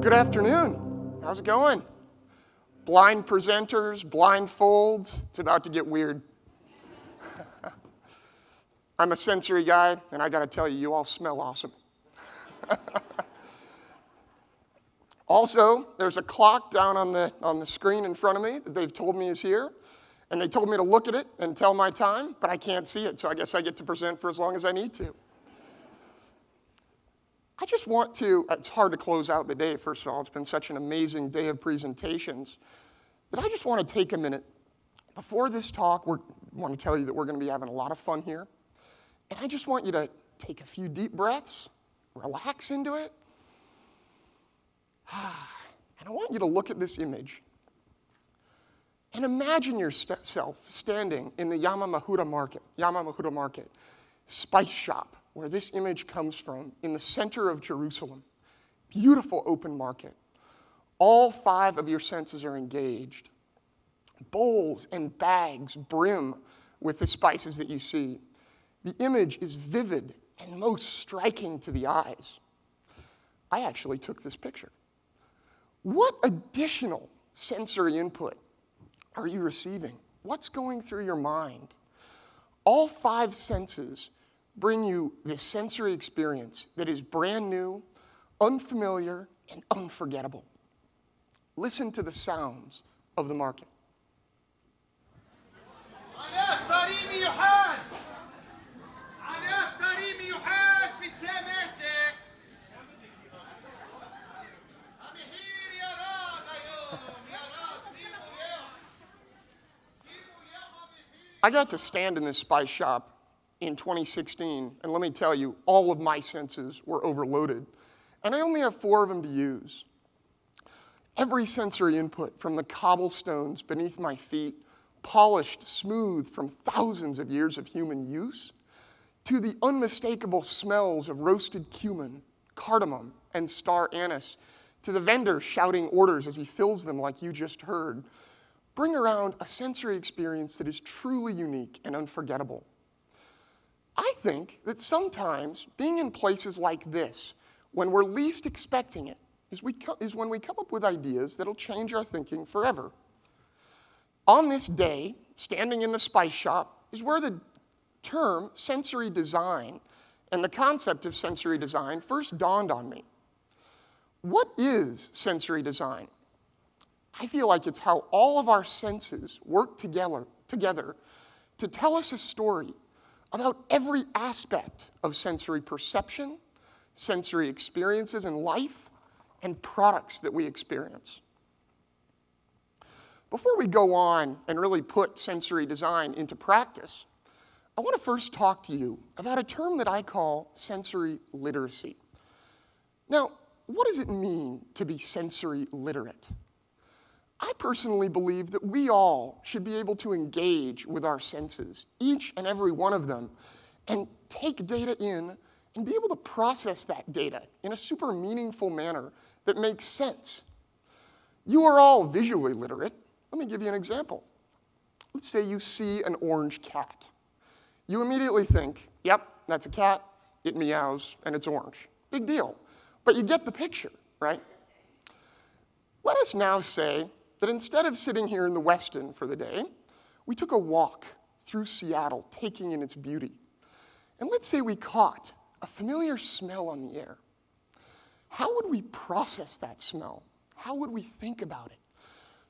good afternoon. How's it going? Blind presenters, blindfolds, it's about to get weird. I'm a sensory guy, and I gotta tell you, you all smell awesome. Also, there's a clock down on the screen in front of me that they've told me is here, and they told me to look at it and tell my time, but I can't see it, so I guess I get to present for as long as I need to. I just want to, it's hard to close out the day, first of all, it's been such an amazing day of presentations, that I just want to take a minute. Before this talk, I want to tell you that we're going to be having a lot of fun here, and I just want you to take a few deep breaths, relax into it, and I want you to look at this image and imagine yourself standing in the Yamamahura Market, spice shop, where this image comes from, in the center of Jerusalem. Beautiful open market. All 5 of your senses are engaged. Bowls and bags brim with the spices that you see. The image is vivid and most striking to the eyes. I actually took this picture. What additional sensory input are you receiving? What's going through your mind? All 5 senses bring you this sensory experience that is brand new, unfamiliar, and unforgettable. Listen to the sounds of the market. I got to stand in this spice shop in 2016, and let me tell you, all of my senses were overloaded, and I only have 4 of them to use. Every sensory input, from the cobblestones beneath my feet, polished smooth from thousands of years of human use, to the unmistakable smells of roasted cumin, cardamom, and star anise, to the vendor shouting orders as he fills them like you just heard, bring around a sensory experience that is truly unique and unforgettable. I think that sometimes being in places like this, when we're least expecting it, is when we come up with ideas that'll change our thinking forever. On this day, standing in the spice shop, is where the term sensory design and the concept of sensory design first dawned on me. What is sensory design? I feel like it's how all of our senses work together to tell us a story about every aspect of sensory perception, sensory experiences in life, and products that we experience. Before we go on and really put sensory design into practice, I want to first talk to you about a term that I call sensory literacy. Now, what does it mean to be sensory literate? I personally believe that we all should be able to engage with our senses, each and every one of them, and take data in and be able to process that data in a super meaningful manner that makes sense. You are all visually literate. Let me give you an example. Let's say you see an orange cat. You immediately think, yep, that's a cat, it meows, and it's orange. Big deal. But you get the picture, right? Let us now say that instead of sitting here in the Westin for the day, we took a walk through Seattle, taking in its beauty. And let's say we caught a familiar smell on the air. How would we process that smell? How would we think about it?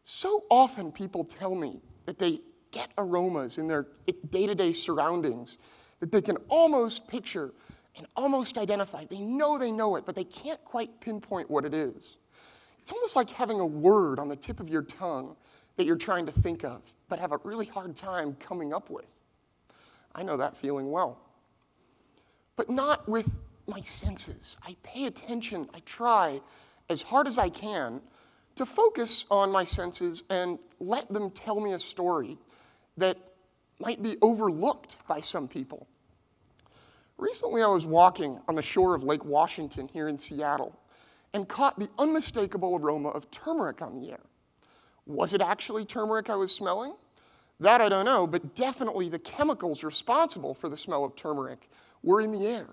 So often people tell me that they get aromas in their day-to-day surroundings that they can almost picture and almost identify. They know it, but they can't quite pinpoint what it is. It's almost like having a word on the tip of your tongue that you're trying to think of, but have a really hard time coming up with. I know that feeling well. But not with my senses. I pay attention, I try as hard as I can to focus on my senses and let them tell me a story that might be overlooked by some people. Recently, I was walking on the shore of Lake Washington here in Seattle and caught the unmistakable aroma of turmeric on the air. Was it actually turmeric I was smelling? That I don't know, but definitely the chemicals responsible for the smell of turmeric were in the air.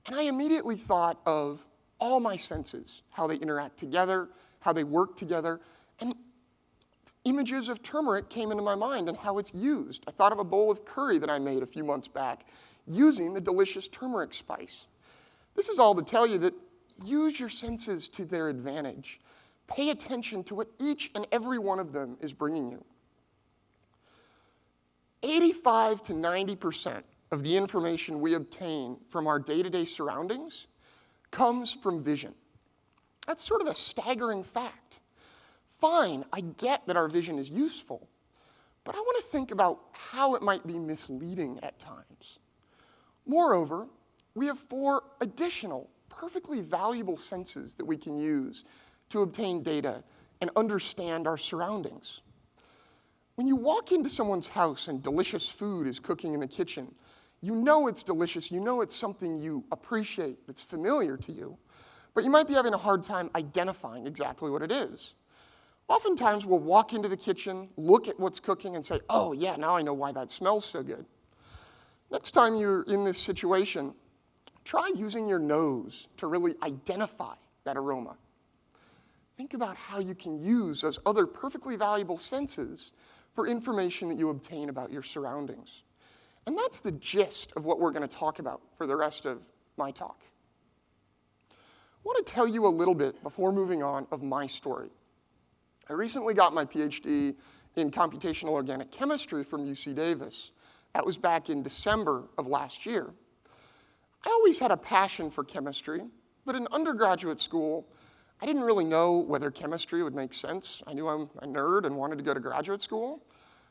And I immediately thought of all my senses, how they interact together, how they work together, and images of turmeric came into my mind and how it's used. I thought of a bowl of curry that I made a few months back using the delicious turmeric spice. This is all to tell you that use your senses to their advantage. Pay attention to what each and every one of them is bringing you. 85 to 90% of the information we obtain from our day-to-day surroundings comes from vision. That's sort of a staggering fact. Fine, I get that our vision is useful, but I want to think about how it might be misleading at times. Moreover, we have 4 additional, perfectly valuable senses that we can use to obtain data and understand our surroundings. When you walk into someone's house and delicious food is cooking in the kitchen, you know it's delicious, you know it's something you appreciate, that's familiar to you, but you might be having a hard time identifying exactly what it is. Oftentimes we'll walk into the kitchen, look at what's cooking, and say, oh yeah, now I know why that smells so good. Next time you're in this situation, try using your nose to really identify that aroma. Think about how you can use those other perfectly valuable senses for information that you obtain about your surroundings. And that's the gist of what we're going to talk about for the rest of my talk. I want to tell you a little bit, before moving on, of my story. I recently got my Ph.D. in computational organic chemistry from UC Davis. That was back in December of last year. I always had a passion for chemistry, but in undergraduate school, I didn't really know whether chemistry would make sense. I knew I'm a nerd and wanted to go to graduate school,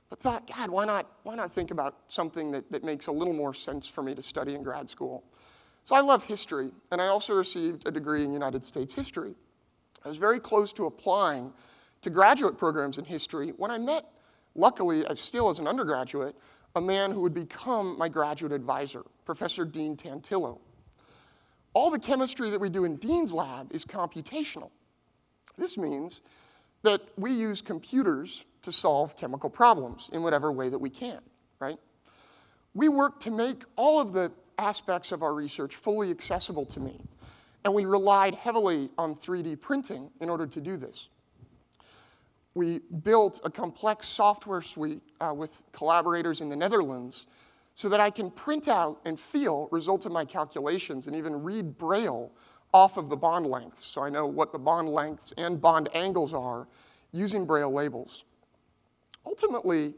but thought, God, why not think about something that makes a little more sense for me to study in grad school? So I love history, and I also received a degree in United States history. I was very close to applying to graduate programs in history when I met, luckily, still as an undergraduate, a man who would become my graduate advisor, Professor Dean Tantillo. All the chemistry that we do in Dean's lab is computational. This means that we use computers to solve chemical problems in whatever way that we can, right? We work to make all of the aspects of our research fully accessible to me, and we relied heavily on 3D printing in order to do this. We built a complex software suite with collaborators in the Netherlands so that I can print out and feel results of my calculations and even read Braille off of the bond lengths, so I know what the bond lengths and bond angles are using Braille labels. Ultimately,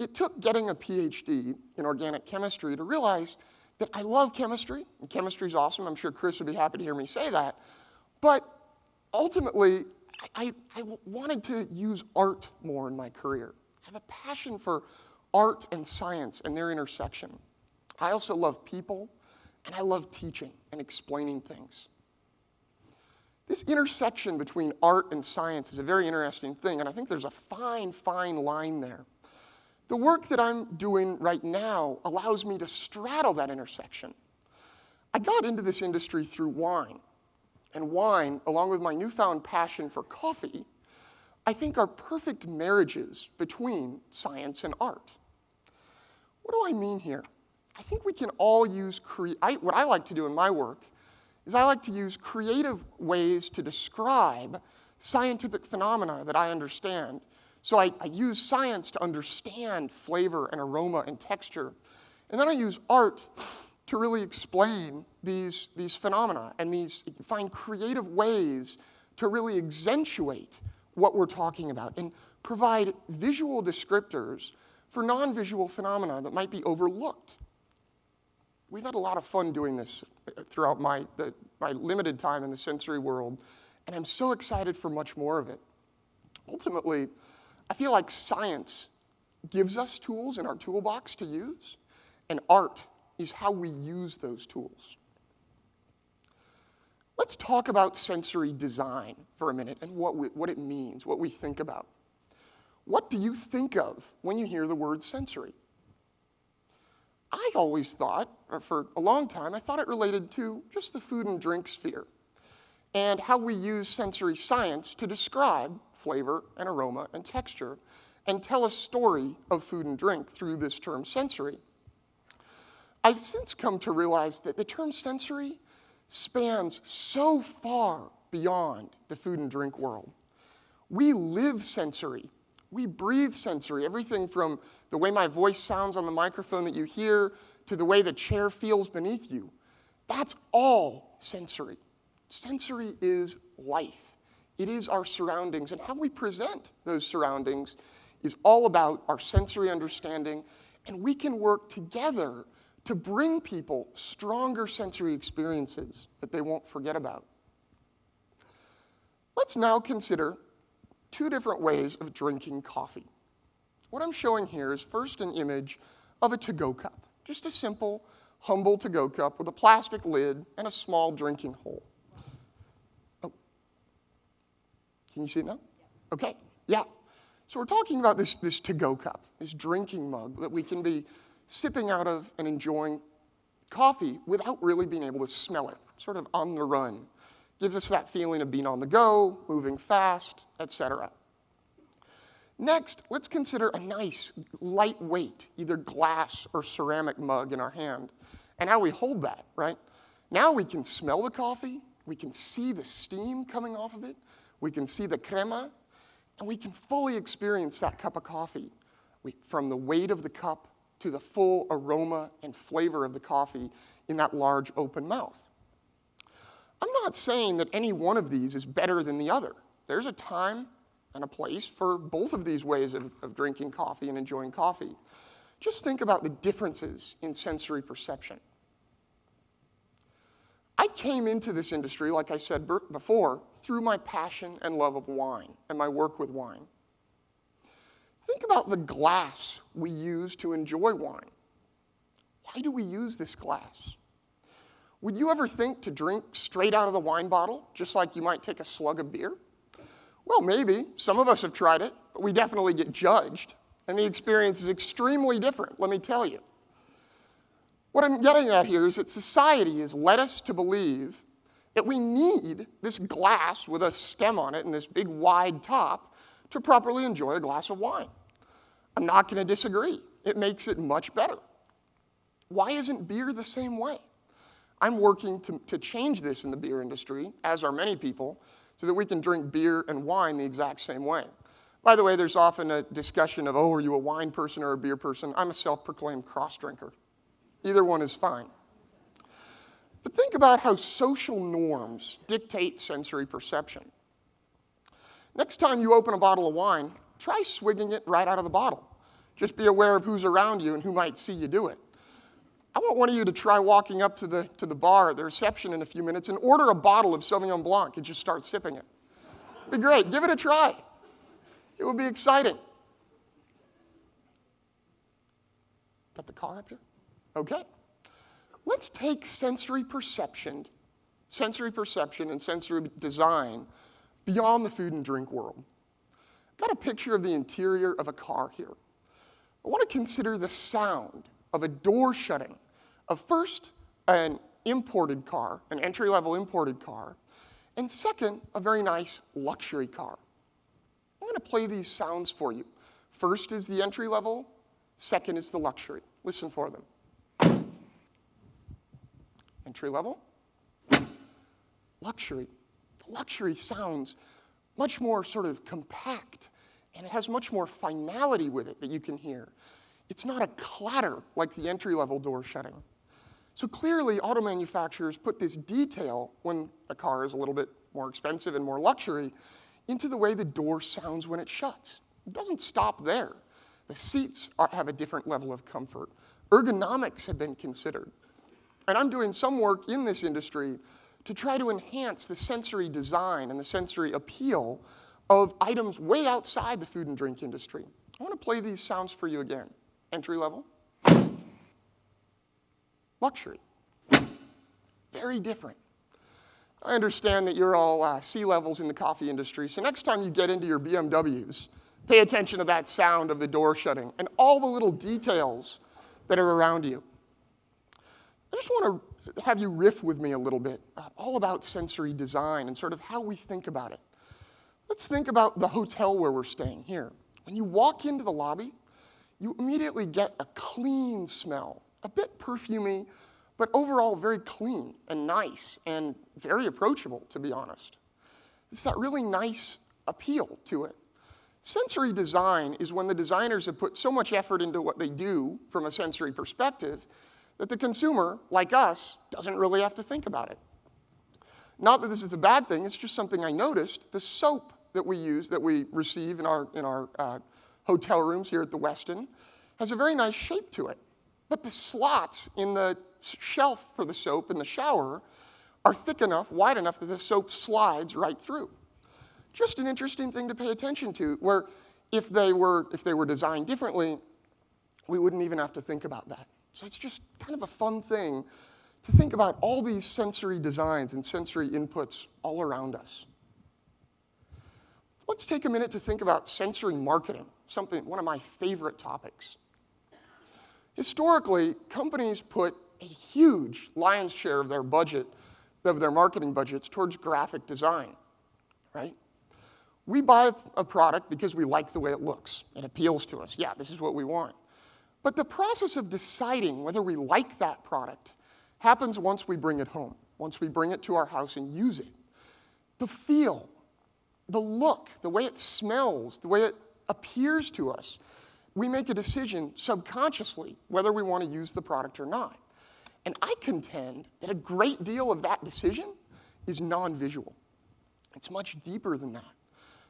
it took getting a Ph.D. in organic chemistry to realize that I love chemistry, and chemistry's awesome. I'm sure Chris would be happy to hear me say that. But ultimately, I wanted to use art more in my career. I have a passion for art and science and their intersection. I also love people, and I love teaching and explaining things. This intersection between art and science is a very interesting thing, and I think there's a fine, fine line there. The work that I'm doing right now allows me to straddle that intersection. I got into this industry through wine, and wine, along with my newfound passion for coffee, I think are perfect marriages between science and art. What do I mean here? I think we can all use what I like to do in my work is I like to use creative ways to describe scientific phenomena that I understand. So I use science to understand flavor and aroma and texture. And then I use art to really explain these phenomena and find creative ways to really accentuate what we're talking about and provide visual descriptors for non-visual phenomena that might be overlooked. We've had a lot of fun doing this throughout my limited time in the sensory world, and I'm so excited for much more of it. Ultimately, I feel like science gives us tools in our toolbox to use, and art is how we use those tools. Let's talk about sensory design for a minute and what it means, what we think about. What do you think of when you hear the word sensory? I always thought, or for a long time, I thought it related to just the food and drink sphere and how we use sensory science to describe flavor and aroma and texture and tell a story of food and drink through this term sensory. I've since come to realize that the term sensory spans so far beyond the food and drink world. We live sensory. We breathe sensory. Everything from the way my voice sounds on the microphone that you hear to the way the chair feels beneath you. That's all sensory. Sensory is life. It is our surroundings, and how we present those surroundings is all about our sensory understanding, and we can work together to bring people stronger sensory experiences that they won't forget about. Let's now consider two different ways of drinking coffee. What I'm showing here is first an image of a to-go cup, just a simple, humble to-go cup with a plastic lid and a small drinking hole. Oh, can you see it now? Okay, yeah. So we're talking about this to-go cup, this drinking mug that we can be sipping out of and enjoying coffee without really being able to smell it, sort of on the run. Gives us that feeling of being on the go, moving fast, etc. Next, let's consider a nice, lightweight, either glass or ceramic mug in our hand, and how we hold that, right? Now we can smell the coffee, we can see the steam coming off of it, we can see the crema, and we can fully experience that cup of coffee from the weight of the cup to the full aroma and flavor of the coffee in that large open mouth. I'm not saying that any one of these is better than the other. There's a time and a place for both of these ways of drinking coffee and enjoying coffee. Just think about the differences in sensory perception. I came into this industry, like I said before, through my passion and love of wine and my work with wine. Think about the glass we use to enjoy wine. Why do we use this glass? Would you ever think to drink straight out of the wine bottle, just like you might take a slug of beer? Well, maybe. Some of us have tried it, but we definitely get judged, and the experience is extremely different, let me tell you. What I'm getting at here is that society has led us to believe that we need this glass with a stem on it and this big wide top to properly enjoy a glass of wine. I'm not going to disagree. It makes it much better. Why isn't beer the same way? I'm working to change this in the beer industry, as are many people, so that we can drink beer and wine the exact same way. By the way, there's often a discussion of, oh, are you a wine person or a beer person? I'm a self-proclaimed cross drinker. Either one is fine. But think about how social norms dictate sensory perception. Next time you open a bottle of wine, try swigging it right out of the bottle. Just be aware of who's around you and who might see you do it. I want one of you to try walking up to the bar at the reception in a few minutes and order a bottle of Sauvignon Blanc and just start sipping it. It'd be great. Give it a try. It would be exciting. Got the car up here? Okay. Let's take sensory perception and sensory design beyond the food and drink world. Got a picture of the interior of a car here. I want to consider the sound of a door shutting of first an imported car, an entry-level imported car, and second, a very nice luxury car. I'm going to play these sounds for you. First is the entry level, second is the luxury. Listen for them. Entry level, luxury. The luxury sounds much more sort of compact, and it has much more finality with it that you can hear. It's not a clatter like the entry-level door shutting. So clearly, auto manufacturers put this detail when a car is a little bit more expensive and more luxury into the way the door sounds when it shuts. It doesn't stop there. The seats have a different level of comfort. Ergonomics have been considered. And I'm doing some work in this industry to try to enhance the sensory design and the sensory appeal of items way outside the food and drink industry. I want to play these sounds for you again. Entry level, luxury, very different. I understand that you're all C-levels in the coffee industry, so next time you get into your BMWs, pay attention to that sound of the door shutting and all the little details that are around you. I just want to have you riff with me a little bit, all about sensory design and sort of how we think about it. Let's think about the hotel where we're staying here. When you walk into the lobby, you immediately get a clean smell, a bit perfumey, but overall very clean and nice and very approachable, to be honest. It's that really nice appeal to it. Sensory design is when the designers have put so much effort into what they do from a sensory perspective that the consumer, like us, doesn't really have to think about it. Not that this is a bad thing, it's just something I noticed. The soap that we use, that we receive in our hotel rooms here at the Westin, has a very nice shape to it. But the slots in the shelf for the soap in the shower are thick enough, wide enough that the soap slides right through. Just an interesting thing to pay attention to, where if they were designed differently, we wouldn't even have to think about that. So it's just kind of a fun thing to think about all these sensory designs and sensory inputs all around us. Let's take a minute to think about sensory marketing, one of my favorite topics. Historically, companies put a huge lion's share of their budget, of their marketing budgets, towards graphic design, right? We buy a product because we like the way it looks. It appeals to us. Yeah, this is what we want. But the process of deciding whether we like that product happens once we bring it home, once we bring it to our house and use it. The feel, the look, the way it smells, the way it appears to us, we make a decision subconsciously whether we want to use the product or not. And I contend that a great deal of that decision is non-visual. It's much deeper than that.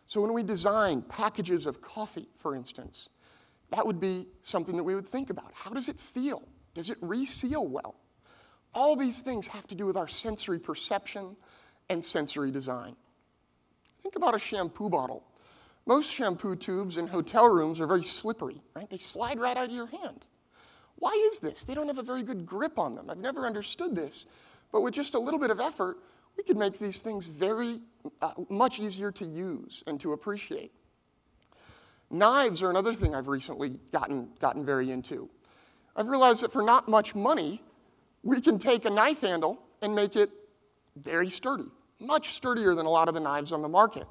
So when we design packages of coffee, for instance, that would be something that we would think about. How does it feel? Does it reseal well? All these things have to do with our sensory perception and sensory design. Think about a shampoo bottle. Most shampoo tubes in hotel rooms are very slippery, right? They slide right out of your hand. Why is this? They don't have a very good grip on them. I've never understood this, but with just a little bit of effort, we could make these things very much easier to use and to appreciate. Knives are another thing I've recently gotten very into. I've realized that for not much money, we can take a knife handle and make it very sturdy, much sturdier than a lot of the knives on the market.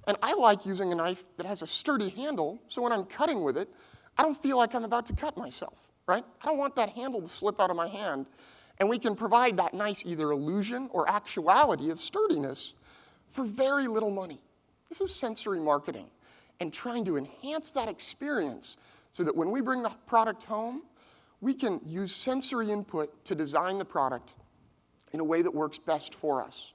And I like using a knife that has a sturdy handle, so when I'm cutting with it, I don't feel like I'm about to cut myself, right? I don't want that handle to slip out of my hand. And we can provide that nice either illusion or actuality of sturdiness for very little money. This is sensory marketing and trying to enhance that experience so that when we bring the product home, we can use sensory input to design the product in a way that works best for us.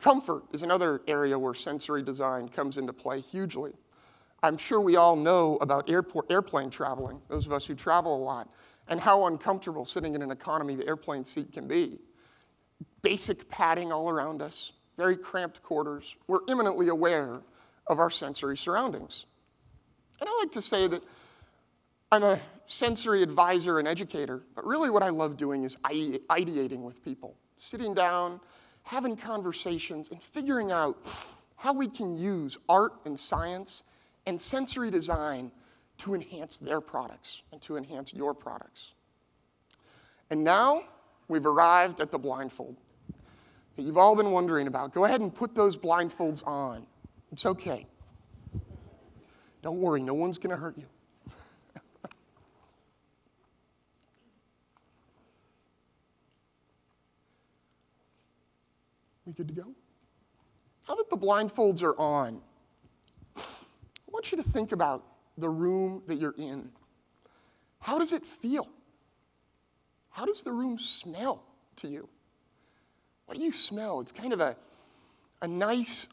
Comfort is another area where sensory design comes into play hugely. I'm sure we all know about airplane traveling, those of us who travel a lot, and how uncomfortable sitting in an economy airplane seat can be. Basic padding all around us, very cramped quarters. We're imminently aware of our sensory surroundings. And I like to say that I'm a sensory advisor and educator, but really what I love doing is ideating with people, sitting down, having conversations, and figuring out how we can use art and science and sensory design to enhance their products and to enhance your products. And now we've arrived at the blindfold that you've all been wondering about. Go ahead and put those blindfolds on. It's okay. Don't worry, no one's going to hurt you. We good to go? Now that the blindfolds are on, I want you to think about the room that you're in. How does it feel? How does the room smell to you? What do you smell? It's kind of a nice,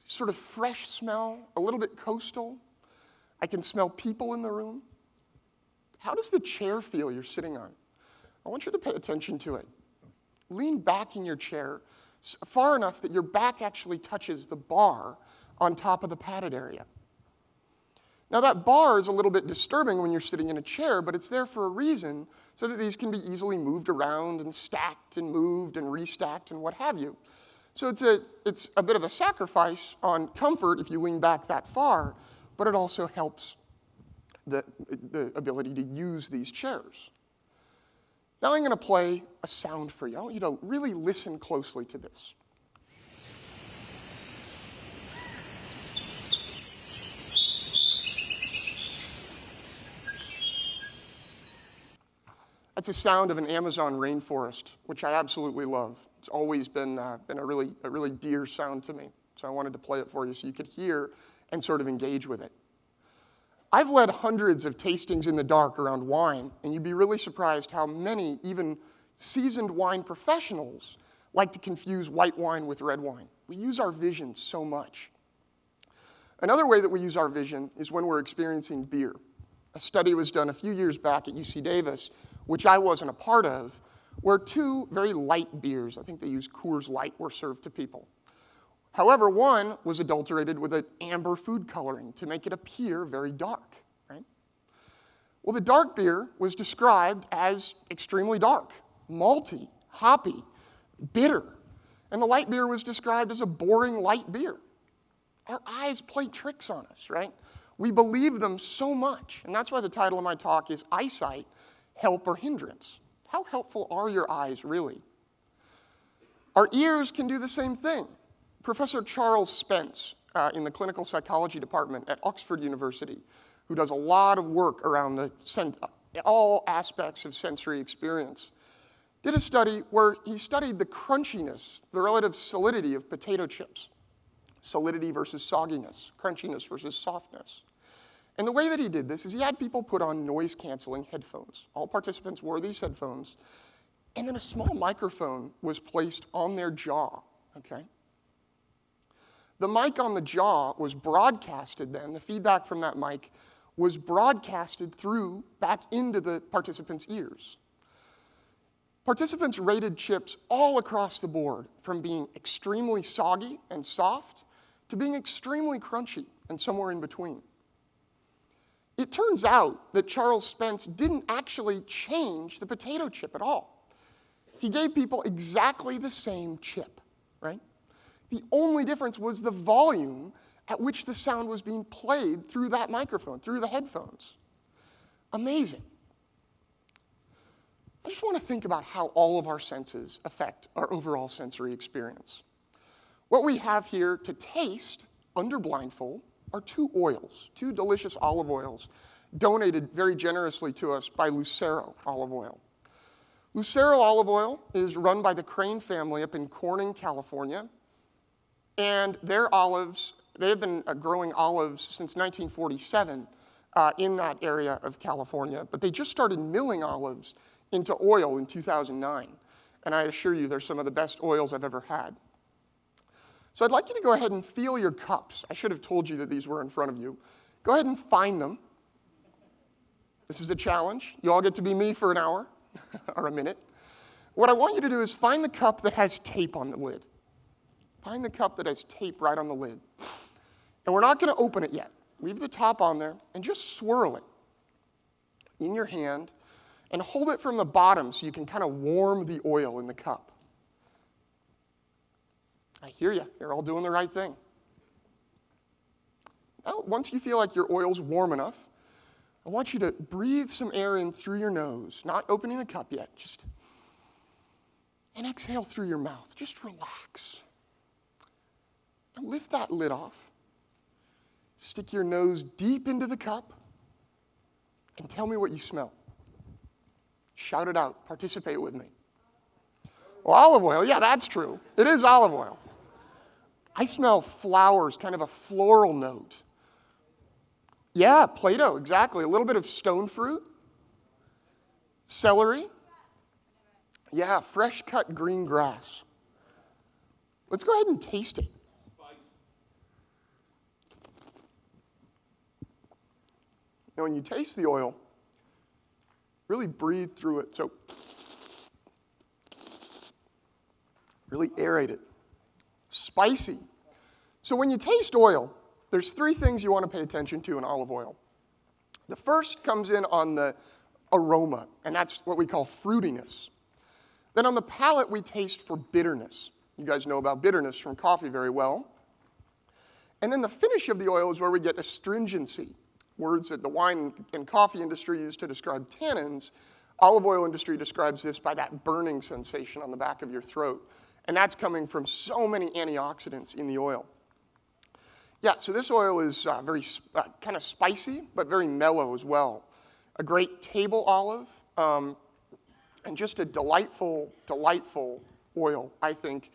sort of fresh smell, a little bit coastal. I can smell people in the room. How does the chair feel you're sitting on? I want you to pay attention to it. Lean back in your chair far enough that your back actually touches the bar on top of the padded area. Now that bar is a little bit disturbing when you're sitting in a chair, but it's there for a reason, so that these can be easily moved around and stacked and moved and restacked and what have you. So it's a bit of a sacrifice on comfort if you lean back that far, but it also helps the ability to use these chairs. Now I'm going to play a sound for you. I want you to really listen closely to this. That's the sound of an Amazon rainforest, which I absolutely love. It's always been a really dear sound to me. So I wanted to play it for you so you could hear and sort of engage with it. I've led hundreds of tastings in the dark around wine, and you'd be really surprised how many, even seasoned wine professionals, like to confuse white wine with red wine. We use our vision so much. Another way that we use our vision is when we're experiencing beer. A study was done a few years back at UC Davis, which I wasn't a part of, where two very light beers, I think they used Coors Light, were served to people. However, one was adulterated with an amber food coloring to make it appear very dark, right? Well, the dark beer was described as extremely dark, malty, hoppy, bitter. And the light beer was described as a boring light beer. Our eyes play tricks on us, right? We believe them so much. And that's why the title of my talk is Eyesight, Help or Hindrance. How helpful are your eyes, really? Our ears can do the same thing. Professor Charles Spence in the clinical psychology department at Oxford University, who does a lot of work around all aspects of sensory experience, did a study where he studied the crunchiness, the relative solidity of potato chips. Solidity versus sogginess, crunchiness versus softness. And the way that he did this is he had people put on noise-canceling headphones. All participants wore these headphones, and then a small microphone was placed on their jaw, okay? The mic on the jaw was broadcasted then, the feedback from that mic was broadcasted through back into the participants' ears. Participants rated chips all across the board, from being extremely soggy and soft to being extremely crunchy and somewhere in between. It turns out that Charles Spence didn't actually change the potato chip at all. He gave people exactly the same chip, right? The only difference was the volume at which the sound was being played through that microphone, through the headphones. Amazing. I just want to think about how all of our senses affect our overall sensory experience. What we have here to taste under blindfold are two oils, two delicious olive oils, donated very generously to us by Lucero Olive Oil. Lucero Olive Oil is run by the Crane family up in Corning, California. And their olives, they have been growing olives since 1947 in that area of California, but they just started milling olives into oil in 2009. And I assure you, they're some of the best oils I've ever had. So I'd like you to go ahead and feel your cups. I should have told you that these were in front of you. Go ahead and find them. This is a challenge. You all get to be me for an hour or a minute. What I want you to do is find the cup that has tape on the lid. Find the cup that has tape right on the lid. And we're not going to open it yet. Leave the top on there and just swirl it in your hand and hold it from the bottom so you can kind of warm the oil in the cup. I hear you. You're all doing the right thing. Now, once you feel like your oil's warm enough, I want you to breathe some air in through your nose, not opening the cup yet, and exhale through your mouth. Just relax. And lift that lid off. Stick your nose deep into the cup and tell me what you smell. Shout it out. Participate with me. Well, olive oil, yeah, that's true. It is olive oil. I smell flowers, kind of a floral note. Yeah, Play-Doh, exactly. A little bit of stone fruit. Celery. Yeah, fresh cut green grass. Let's go ahead and taste it. Now, when you taste the oil, really breathe through it. So, really aerate it. Spicy. So when you taste oil, there's three things you want to pay attention to in olive oil. The first comes in on the aroma, and that's what we call fruitiness. Then on the palate, we taste for bitterness. You guys know about bitterness from coffee very well. And then the finish of the oil is where we get astringency. Words that the wine and coffee industry use to describe tannins. Olive oil industry describes this by that burning sensation on the back of your throat. And that's coming from so many antioxidants in the oil. Yeah, so this oil is very kind of spicy, but very mellow as well. A great table olive and just a delightful, delightful oil, I think,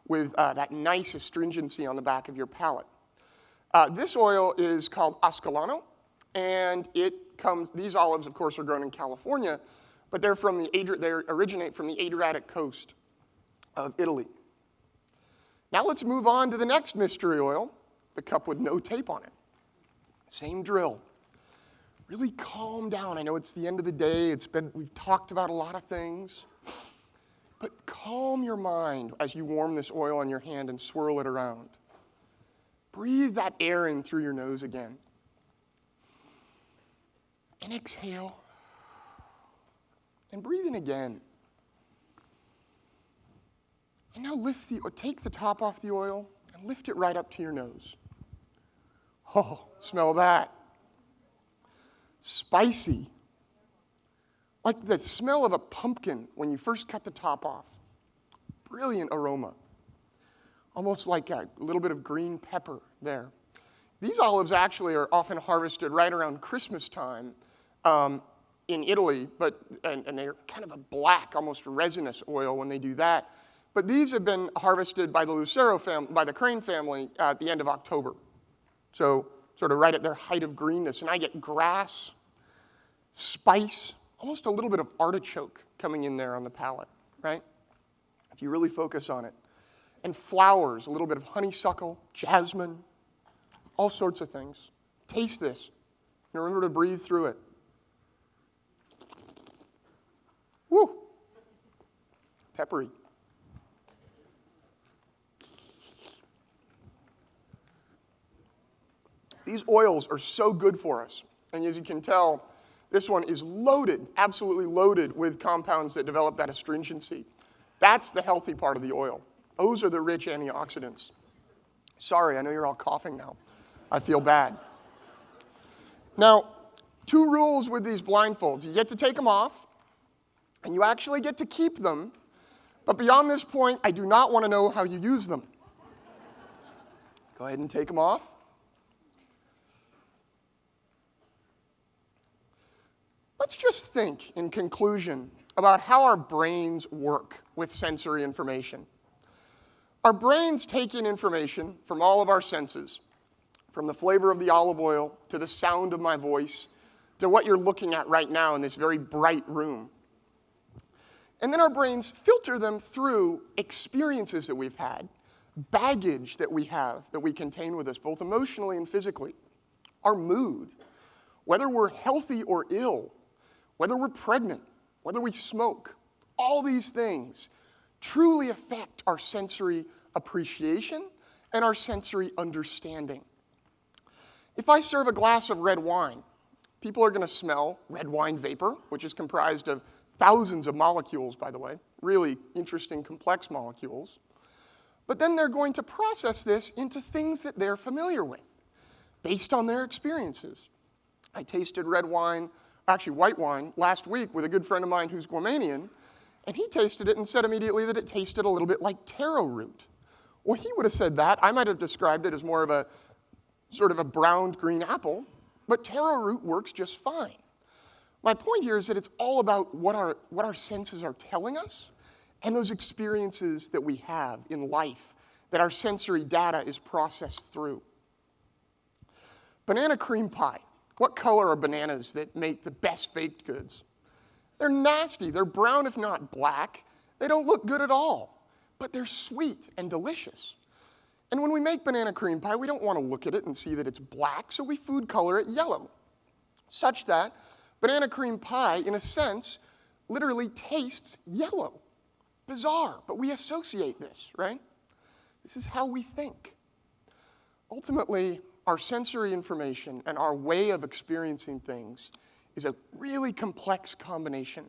with that nice astringency on the back of your palate. This oil is called Ascolano, and these olives, of course, are grown in California, but they originate from the Adriatic coast of Italy. Now let's move on to the next mystery oil, the cup with no tape on it. Same drill. Really calm down. I know it's the end of the day. We've talked about a lot of things. But calm your mind as you warm this oil on your hand and swirl it around. Breathe that air in through your nose again. And exhale. And breathe in again. And now take the top off the oil and lift it right up to your nose. Oh, smell that. Spicy. Like the smell of a pumpkin when you first cut the top off. Brilliant aroma. Almost like a little bit of green pepper there. These olives actually are often harvested right around Christmas time in Italy, and they're kind of a black, almost resinous oil when they do that. But these have been harvested by the Lucero family, by the crane family at the end of October. So sort of right at their height of greenness. And I get grass, spice, almost a little bit of artichoke coming in there on the palate, right? If you really focus on it. And flowers, a little bit of honeysuckle, jasmine, all sorts of things. Taste this. And remember to breathe through it. Woo! Peppery. These oils are so good for us. And as you can tell, this one is loaded, absolutely loaded with compounds that develop that astringency. That's the healthy part of the oil. Those are the rich antioxidants. Sorry, I know you're all coughing now. I feel bad. Now, 2 rules with these blindfolds. You get to take them off, and you actually get to keep them. But beyond this point, I do not want to know how you use them. Go ahead and take them off. Let's just think, in conclusion, about how our brains work with sensory information. Our brains take in information from all of our senses, from the flavor of the olive oil, to the sound of my voice, to what you're looking at right now in this very bright room. And then our brains filter them through experiences that we've had, baggage that we have, that we contain with us, both emotionally and physically, our mood, whether we're healthy or ill, whether we're pregnant, whether we smoke, all these things truly affect our sensory appreciation and our sensory understanding. If I serve a glass of red wine, people are going to smell red wine vapor, which is comprised of thousands of molecules, by the way, really interesting, complex molecules. But then they're going to process this into things that they're familiar with, based on their experiences. I tasted red wine, actually white wine, last week with a good friend of mine who's Guamanian, and he tasted it and said immediately that it tasted a little bit like taro root. Well, he would have said that. I might have described it as more of a sort of a browned green apple, but taro root works just fine. My point here is that it's all about what our senses are telling us and those experiences that we have in life that our sensory data is processed through. Banana cream pie. What color are bananas that make the best baked goods? They're nasty. They're brown, if not black. They don't look good at all, but they're sweet and delicious. And when we make banana cream pie, we don't want to look at it and see that it's black, so we food color it yellow, such that banana cream pie, in a sense, literally tastes yellow. Bizarre, but we associate this, right? This is how we think. Ultimately, our sensory information and our way of experiencing things is a really complex combination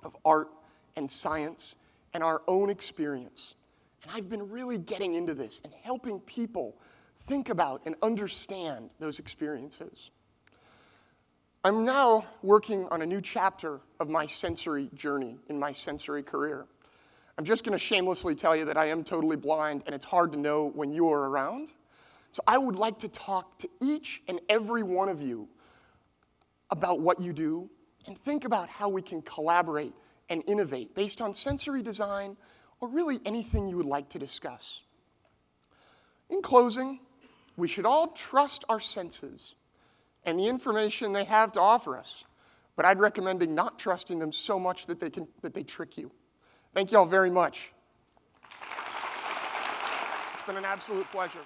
of art and science and our own experience. And I've been really getting into this and helping people think about and understand those experiences. I'm now working on a new chapter of my sensory journey in my sensory career. I'm just going to shamelessly tell you that I am totally blind, and it's hard to know when you are around. So I would like to talk to each and every one of you about what you do and think about how we can collaborate and innovate based on sensory design or really anything you would like to discuss. In closing, we should all trust our senses and the information they have to offer us, but I'd recommend not trusting them so much that they trick you. Thank you all very much. It's been an absolute pleasure.